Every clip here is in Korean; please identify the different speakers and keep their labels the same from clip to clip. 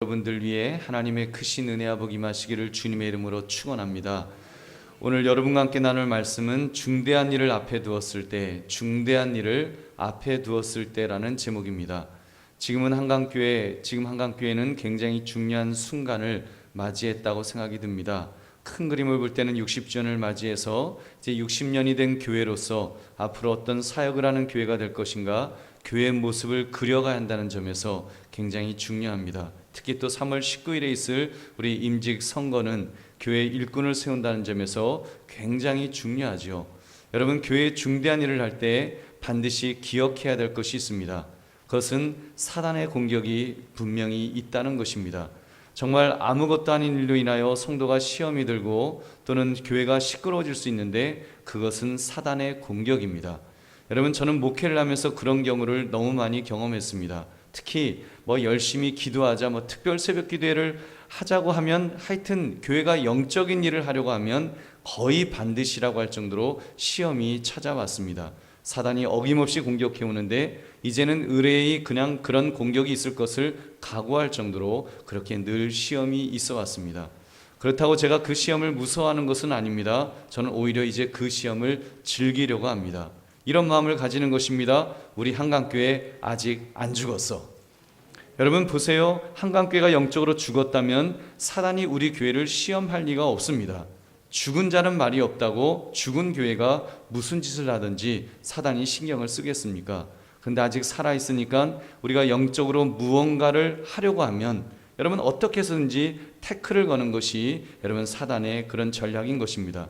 Speaker 1: 여러분들 위해 하나님의 크신 은혜와 복이 임하시기를 주님의 이름으로 축원합니다. 오늘 여러분과 함께 나눌 말씀은 중대한 일을 앞에 두었을 때, 중대한 일을 앞에 두었을 때라는 제목입니다. 지금 한강교회는 굉장히 중요한 순간을 맞이했다고 생각이 듭니다. 큰 그림을 볼 때는 60주년을 맞이해서 이제 60년이 된 교회로서 앞으로 어떤 사역을 하는 교회가 될 것인가, 교회의 모습을 그려가야 한다는 점에서 굉장히 중요합니다. 특히 또 3월 19일에 있을 우리 임직 선거는 교회의 일꾼을 세운다는 점에서 굉장히 중요하죠. 여러분, 교회의 중대한 일을 할 때 반드시 기억해야 될 것이 있습니다. 그것은 사단의 공격이 분명히 있다는 것입니다. 정말 아무것도 아닌 일로 인하여 성도가 시험이 들고 또는 교회가 시끄러워질 수 있는데 그것은 사단의 공격입니다. 여러분, 저는 목회를 하면서 그런 경우를 너무 많이 경험했습니다. 특히 열심히 기도하자, 특별 새벽 기도회를 하자고 하면, 하여튼 교회가 영적인 일을 하려고 하면 거의 반드시라고 할 정도로 시험이 찾아왔습니다. 사단이 어김없이 공격해 오는데 이제는 의뢰의 그냥 그런 공격이 있을 것을 각오할 정도로 그렇게 늘 시험이 있어 왔습니다. 그렇다고 제가 그 시험을 무서워하는 것은 아닙니다. 저는 오히려 이제 그 시험을 즐기려고 합니다. 이런 마음을 가지는 것입니다. 우리 한강교회 아직 안 죽었어. 여러분 보세요. 한강교회가 영적으로 죽었다면 사단이 우리 교회를 시험할 리가 없습니다. 죽은 자는 말이 없다고 죽은 교회가 무슨 짓을 하든지 사단이 신경을 쓰겠습니까? 그런데 아직 살아있으니까 우리가 영적으로 무언가를 하려고 하면 여러분 어떻게 해서든지 태클을 거는 것이 여러분 사단의 그런 전략인 것입니다.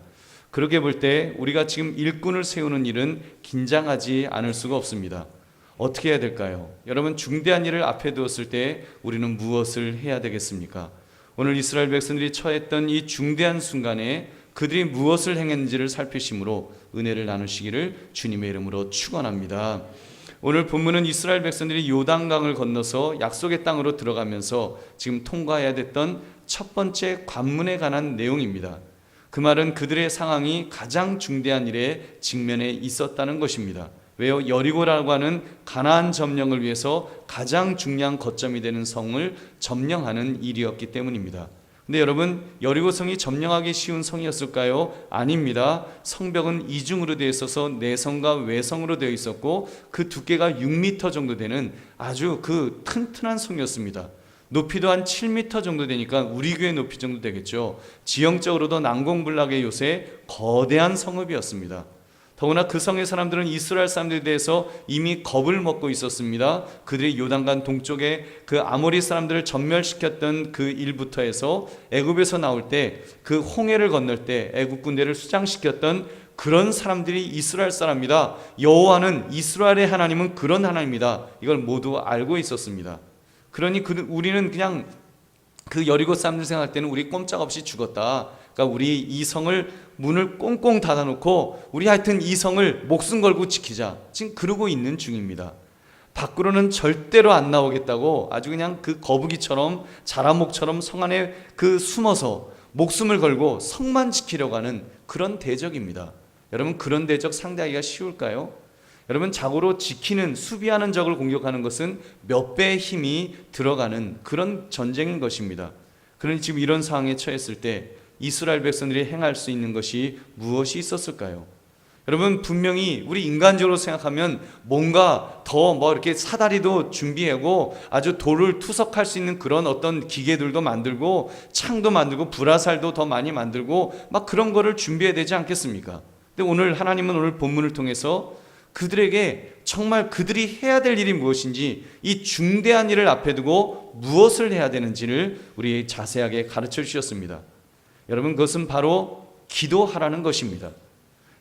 Speaker 1: 그렇게 볼 때 우리가 지금 일꾼을 세우는 일은 긴장하지 않을 수가 없습니다. 어떻게 해야 될까요? 여러분, 중대한 일을 앞에 두었을 때 우리는 무엇을 해야 되겠습니까? 오늘 이스라엘 백성들이 처했던 이 중대한 순간에 그들이 무엇을 행했는지를 살피심으로 은혜를 나누시기를 주님의 이름으로 축원합니다. 오늘 본문은 이스라엘 백성들이 요단강을 건너서 약속의 땅으로 들어가면서 지금 통과해야 됐던 첫 번째 관문에 관한 내용입니다. 그 말은 그들의 상황이 가장 중대한 일에 직면해 있었다는 것입니다. 왜요? 여리고라고 하는 가나안 점령을 위해서 가장 중요한 거점이 되는 성을 점령하는 일이었기 때문입니다. 근데 여러분, 여리고성이 점령하기 쉬운 성이었을까요? 아닙니다. 성벽은 이중으로 되어 있어서 내성과 외성으로 되어 있었고 그 두께가 6m 정도 되는 아주 그 튼튼한 성이었습니다. 높이도 한 7m 정도 되니까 우리 교회 높이 정도 되겠죠. 지형적으로도 난공불락의 요새 거대한 성읍이었습니다. 더구나 그 성의 사람들은 이스라엘 사람들에 대해서 이미 겁을 먹고 있었습니다. 그들이 요단강 동쪽에 그 아모리 사람들을 전멸시켰던 그 일부터 해서 애굽에서 나올 때 그 홍해를 건널 때 애굽 군대를 수장시켰던 그런 사람들이 이스라엘 사람이다. 여호와는 이스라엘의 하나님은 그런 하나님이다. 이걸 모두 알고 있었습니다. 그러니 우리는 그냥 그 여리고 사람들 생각할 때는 우리 꼼짝없이 죽었다. 그러니까 우리 이 성을 문을 꽁꽁 닫아놓고 우리 하여튼 이 성을 목숨 걸고 지키자. 지금 그러고 있는 중입니다. 밖으로는 절대로 안 나오겠다고 아주 그냥 그 거북이처럼 자라목처럼 성 안에 그 숨어서 목숨을 걸고 성만 지키려고 하는 그런 대적입니다. 여러분, 그런 대적 상대하기가 쉬울까요? 여러분, 자고로 지키는, 수비하는 적을 공격하는 것은 몇 배의 힘이 들어가는 그런 전쟁인 것입니다. 그러니 지금 이런 상황에 처했을 때 이스라엘 백성들이 행할 수 있는 것이 무엇이 있었을까요? 여러분, 분명히 우리 인간적으로 생각하면 뭔가 더 이렇게 사다리도 준비하고 아주 돌을 투석할 수 있는 그런 어떤 기계들도 만들고 창도 만들고 불화살도 더 많이 만들고 막 그런 거를 준비해야 되지 않겠습니까? 근데 오늘 하나님은 오늘 본문을 통해서 그들에게 정말 그들이 해야 될 일이 무엇인지, 이 중대한 일을 앞에 두고 무엇을 해야 되는지를 우리 자세하게 가르쳐 주셨습니다. 여러분, 그것은 바로 기도하라는 것입니다.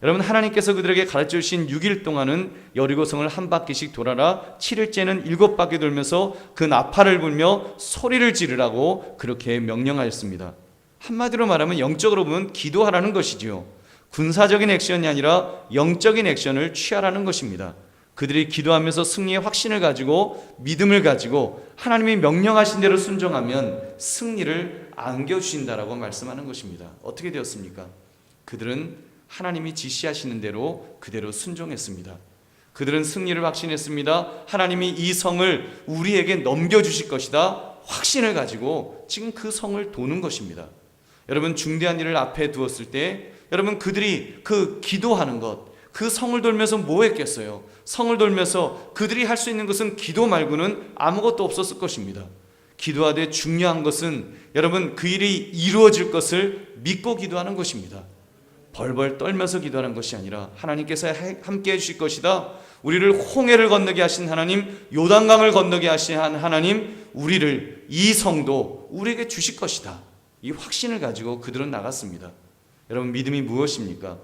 Speaker 1: 여러분, 하나님께서 그들에게 가르쳐 주신 6일 동안은 여리고성을 한 바퀴씩 돌아라, 7일째는 7바퀴 돌면서 그 나팔을 불며 소리를 지르라고 그렇게 명령하였습니다. 한마디로 말하면 영적으로 보면 기도하라는 것이지요. 군사적인 액션이 아니라 영적인 액션을 취하라는 것입니다. 그들이 기도하면서 승리의 확신을 가지고 믿음을 가지고 하나님이 명령하신 대로 순종하면 승리를 안겨주신다라고 말씀하는 것입니다. 어떻게 되었습니까? 그들은 하나님이 지시하시는 대로 그대로 순종했습니다. 그들은 승리를 확신했습니다. 하나님이 이 성을 우리에게 넘겨주실 것이다. 확신을 가지고 지금 그 성을 도는 것입니다. 여러분, 중대한 일을 앞에 두었을 때 여러분, 그들이 그 기도하는 것, 그 성을 돌면서 뭐 했겠어요? 성을 돌면서 그들이 할 수 있는 것은 기도 말고는 아무것도 없었을 것입니다. 기도하되 중요한 것은 여러분, 그 일이 이루어질 것을 믿고 기도하는 것입니다. 벌벌 떨면서 기도하는 것이 아니라 하나님께서 함께 해주실 것이다. 우리를 홍해를 건너게 하신 하나님, 요단강을 건너게 하신 하나님, 우리를, 이 성도 우리에게 주실 것이다. 이 확신을 가지고 그들은 나갔습니다. 여러분, 믿음이 무엇입니까?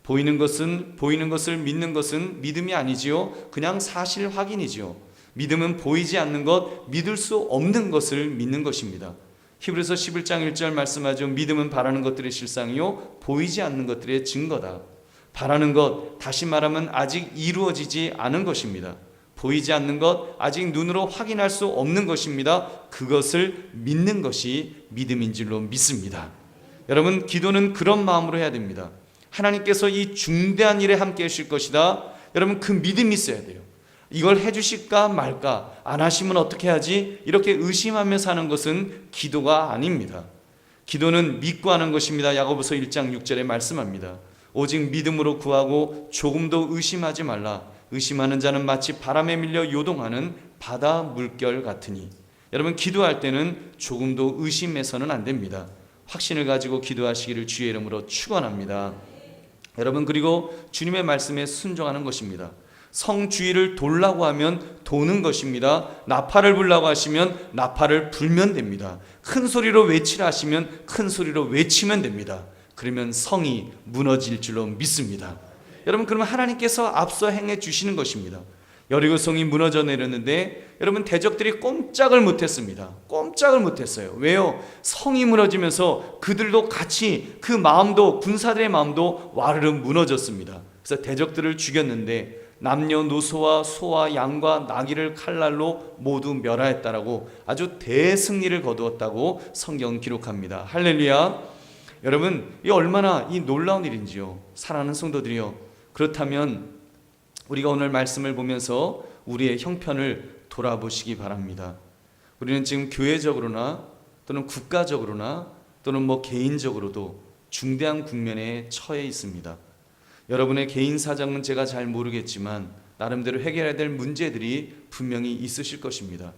Speaker 1: 보이는 것을 믿는 것은 믿음이 아니지요. 그냥 사실 확인이지요. 믿음은 보이지 않는 것, 믿을 수 없는 것을 믿는 것입니다. 히브리서 11장 1절 말씀하죠. 믿음은 바라는 것들의 실상이요 보이지 않는 것들의 증거다. 바라는 것, 다시 말하면 아직 이루어지지 않은 것입니다. 보이지 않는 것, 아직 눈으로 확인할 수 없는 것입니다. 그것을 믿는 것이 믿음인 줄로 믿습니다. 여러분, 기도는 그런 마음으로 해야 됩니다. 하나님께서 이 중대한 일에 함께 하실 것이다. 여러분, 그 믿음이 있어야 돼요. 이걸 해주실까 말까, 안 하시면 어떻게 하지? 이렇게 의심하며 사는 것은 기도가 아닙니다. 기도는 믿고 하는 것입니다. 야고보서 1장 6절에 말씀합니다. 오직 믿음으로 구하고 조금도 의심하지 말라. 의심하는 자는 마치 바람에 밀려 요동하는 바다 물결 같으니. 여러분, 기도할 때는 조금도 의심해서는 안 됩니다. 확신을 가지고 기도하시기를 주의 이름으로 축원합니다. 여러분, 그리고 주님의 말씀에 순종하는 것입니다. 성 주위를 돌라고 하면 도는 것입니다. 나팔을 불라고 하시면 나팔을 불면 됩니다. 큰 소리로 외치라 하시면 큰 소리로 외치면 됩니다. 그러면 성이 무너질 줄로 믿습니다. 여러분, 그러면 하나님께서 앞서 행해 주시는 것입니다. 여리고성이 무너져 내렸는데 여러분, 대적들이 꼼짝을 못했습니다. 꼼짝을 못했어요. 왜요? 성이 무너지면서 그들도 같이, 그 마음도, 군사들의 마음도 와르르 무너졌습니다. 그래서 대적들을 죽였는데 남녀노소와 소와 양과 나귀를 칼날로 모두 멸하였다라고 아주 대승리를 거두었다고 성경은 기록합니다. 할렐루야. 여러분, 이 얼마나 이 놀라운 일인지요. 사랑하는 성도들이요, 그렇다면 우리가 오늘 말씀을 보면서 우리의 형편을 돌아보시기 바랍니다. 우리는 지금 교회적으로나 또는 국가적으로나 또는 개인적으로도 중대한 국면에 처해 있습니다. 여러분의 개인 사정은 제가 잘 모르겠지만 나름대로 해결해야 될 문제들이 분명히 있으실 것입니다.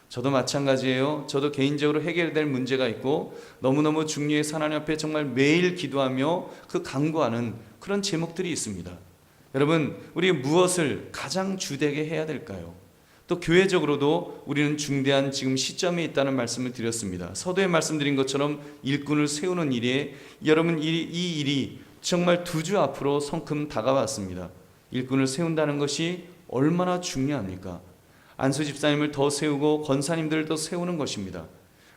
Speaker 1: 저도 마찬가지예요. 저도 개인적으로 해결해야 될 문제가 있고 너무너무 중요해서 하나님 앞에 정말 매일 기도하며 그 간구하는 그런 제목들이 있습니다. 여러분, 우리 무엇을 가장 주되게 해야 될까요? 또 교회적으로도 우리는 중대한 지금 시점에 있다는 말씀을 드렸습니다. 서두에 말씀드린 것처럼 일꾼을 세우는 일에 여러분, 이 일이 정말 2주 앞으로 성큼 다가왔습니다. 일꾼을 세운다는 것이 얼마나 중요합니까? 안수 집사님을 더 세우고 권사님들을 더 세우는 것입니다.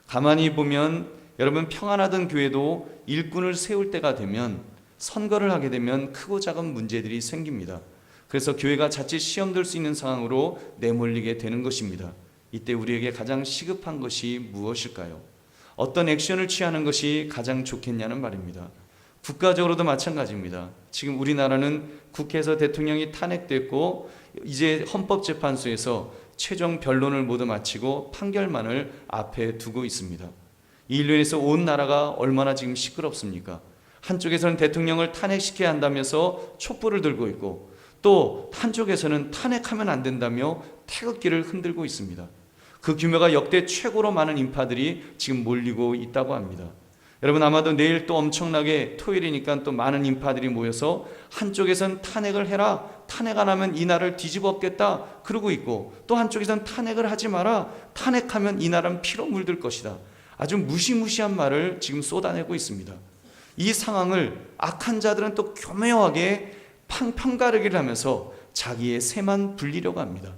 Speaker 1: 가만히 보면 여러분, 평안하던 교회도 일꾼을 세울 때가 되면, 선거를 하게 되면 크고 작은 문제들이 생깁니다. 그래서 교회가 자칫 시험 들 수 있는 상황으로 내몰리게 되는 것입니다. 이때 우리에게 가장 시급한 것이 무엇일까요? 어떤 액션을 취하는 것이 가장 좋겠냐는 말입니다. 국가적으로도 마찬가지입니다. 지금 우리나라는 국회에서 대통령이 탄핵됐고 이제 헌법재판소에서 최종 변론을 모두 마치고 판결만을 앞에 두고 있습니다. 이 일로 인해서 온 나라가 얼마나 지금 시끄럽습니까? 한쪽에서는 대통령을 탄핵시켜야 한다면서 촛불을 들고 있고 또 한쪽에서는 탄핵하면 안 된다며 태극기를 흔들고 있습니다. 그 규모가 역대 최고로 많은 인파들이 지금 몰리고 있다고 합니다. 여러분, 아마도 내일 또 엄청나게, 토요일이니까 또 많은 인파들이 모여서 한쪽에선 탄핵을 해라, 탄핵 안 하면 이 나라를 뒤집어 엎겠다 그러고 있고, 또 한쪽에선 탄핵을 하지 마라, 탄핵하면 이 나라는 피로 물들 것이다, 아주 무시무시한 말을 지금 쏟아내고 있습니다. 이 상황을 악한 자들은 또 교묘하게 편가르기를 하면서 자기의 새만 불리려고 합니다.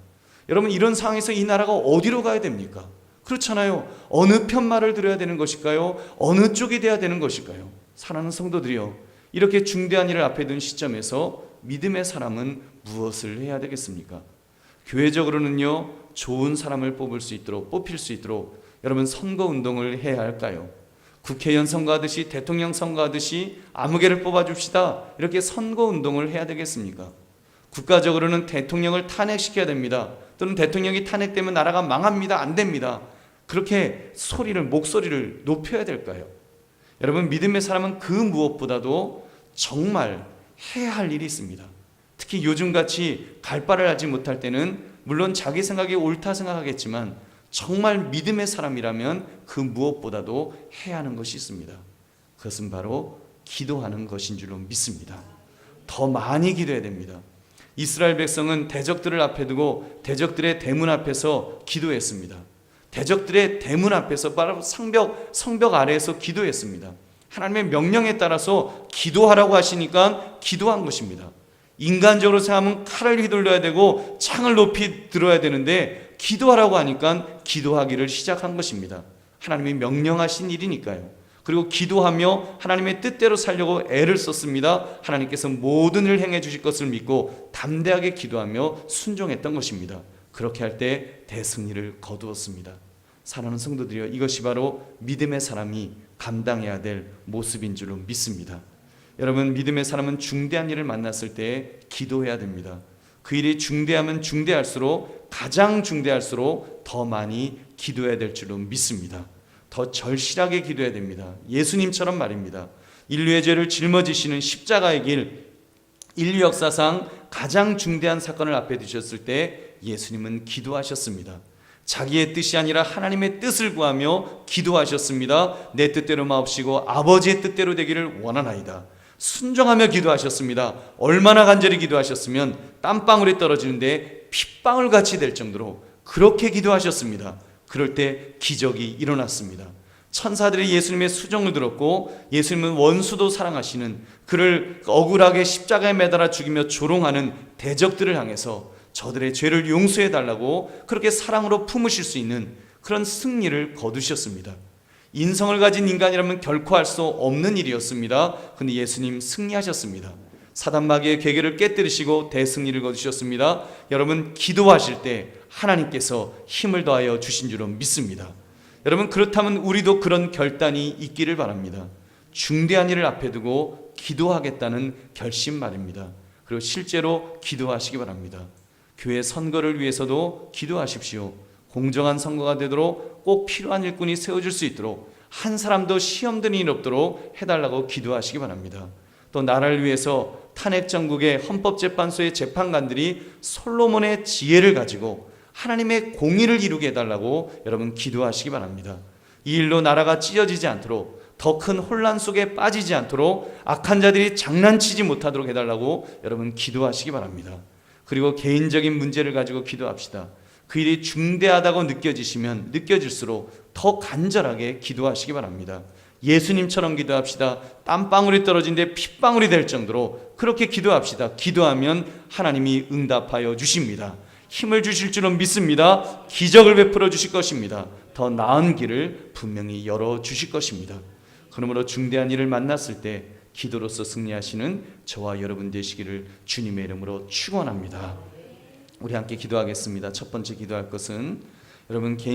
Speaker 1: 여러분, 이런 상황에서 이 나라가 어디로 가야 됩니까? 그렇잖아요. 어느 편 말을 들어야 되는 것일까요? 어느 쪽이 돼야 되는 것일까요? 사랑하는 성도들이요, 이렇게 중대한 일을 앞에 둔 시점에서 믿음의 사람은 무엇을 해야 되겠습니까? 교회적으로는요, 좋은 사람을 뽑힐 수 있도록 여러분, 선거운동을 해야 할까요? 국회의원 선거하듯이, 대통령 선거하듯이 아무개를 뽑아줍시다, 이렇게 선거운동을 해야 되겠습니까? 국가적으로는 대통령을 탄핵시켜야 됩니다. 또는 대통령이 탄핵되면 나라가 망합니다. 안 됩니다. 그렇게 목소리를 높여야 될까요? 여러분, 믿음의 사람은 그 무엇보다도 정말 해야 할 일이 있습니다. 특히 요즘같이 갈 바를 알지 못할 때는 물론 자기 생각이 옳다 생각하겠지만 정말 믿음의 사람이라면 그 무엇보다도 해야 하는 것이 있습니다. 그것은 바로 기도하는 것인 줄로 믿습니다. 더 많이 기도해야 됩니다. 이스라엘 백성은 대적들을 앞에 두고 대적들의 대문 앞에서 기도했습니다. 대적들의 대문 앞에서 바로 성벽 아래에서 기도했습니다. 하나님의 명령에 따라서 기도하라고 하시니까 기도한 것입니다. 인간적으로 생각하면 칼을 휘둘러야 되고 창을 높이 들어야 되는데 기도하라고 하니까 기도하기를 시작한 것입니다. 하나님이 명령하신 일이니까요. 그리고 기도하며 하나님의 뜻대로 살려고 애를 썼습니다. 하나님께서 모든 일을 행해 주실 것을 믿고 담대하게 기도하며 순종했던 것입니다. 그렇게 할 때 대승리를 거두었습니다. 사랑하는 성도들이여, 이것이 바로 믿음의 사람이 감당해야 될 모습인 줄로 믿습니다. 여러분, 믿음의 사람은 중대한 일을 만났을 때 기도해야 됩니다. 그 일이 중대하면 중대할수록, 가장 중대할수록 더 많이 기도해야 될 줄로 믿습니다. 더 절실하게 기도해야 됩니다. 예수님처럼 말입니다. 인류의 죄를 짊어지시는 십자가의 길, 인류 역사상 가장 중대한 사건을 앞에 두셨을 때 예수님은 기도하셨습니다. 자기의 뜻이 아니라 하나님의 뜻을 구하며 기도하셨습니다. 내 뜻대로 마옵시고 아버지의 뜻대로 되기를 원하나이다. 순종하며 기도하셨습니다. 얼마나 간절히 기도하셨으면 땀방울이 떨어지는데 핏방울 같이 될 정도로 그렇게 기도하셨습니다. 그럴 때 기적이 일어났습니다. 천사들이 예수님의 수종을 들었고 예수님은 원수도 사랑하시는, 그를 억울하게 십자가에 매달아 죽이며 조롱하는 대적들을 향해서 저들의 죄를 용서해 달라고 그렇게 사랑으로 품으실 수 있는 그런 승리를 거두셨습니다. 인성을 가진 인간이라면 결코 할 수 없는 일이었습니다. 그런데 예수님 승리하셨습니다. 사단 마귀의 괴계를 깨뜨리시고 대승리를 거두셨습니다. 여러분, 기도하실 때 하나님께서 힘을 더하여 주신 줄로 믿습니다. 여러분, 그렇다면 우리도 그런 결단이 있기를 바랍니다. 중대한 일을 앞에 두고 기도하겠다는 결심 말입니다. 그리고 실제로 기도하시기 바랍니다. 교회 선거를 위해서도 기도하십시오. 공정한 선거가 되도록 꼭 필요한 일꾼이 세워질 수 있도록, 한 사람도 시험 드는 일 없도록 해달라고 기도하시기 바랍니다. 또 나라를 위해서 탄핵 정국의 헌법재판소의 재판관들이 솔로몬의 지혜를 가지고 하나님의 공의를 이루게 해달라고 여러분 기도하시기 바랍니다. 이 일로 나라가 찢어지지 않도록, 더 큰 혼란 속에 빠지지 않도록, 악한 자들이 장난치지 못하도록 해달라고 여러분 기도하시기 바랍니다. 그리고 개인적인 문제를 가지고 기도합시다. 그 일이 중대하다고 느껴질수록 더 간절하게 기도하시기 바랍니다. 예수님처럼 기도합시다. 땀방울이 떨어진데 핏방울이 될 정도로 그렇게 기도합시다. 기도하면 하나님이 응답하여 주십니다. 힘을 주실 줄은 믿습니다. 기적을 베풀어 주실 것입니다. 더 나은 길을 분명히 열어 주실 것입니다. 그러므로 중대한 일을 만났을 때 기도로서 승리하시는 저와 여러분 되시기를 주님의 이름으로 축원합니다. 우리 함께 기도하겠습니다. 첫 번째 기도할 것은 여러분 개인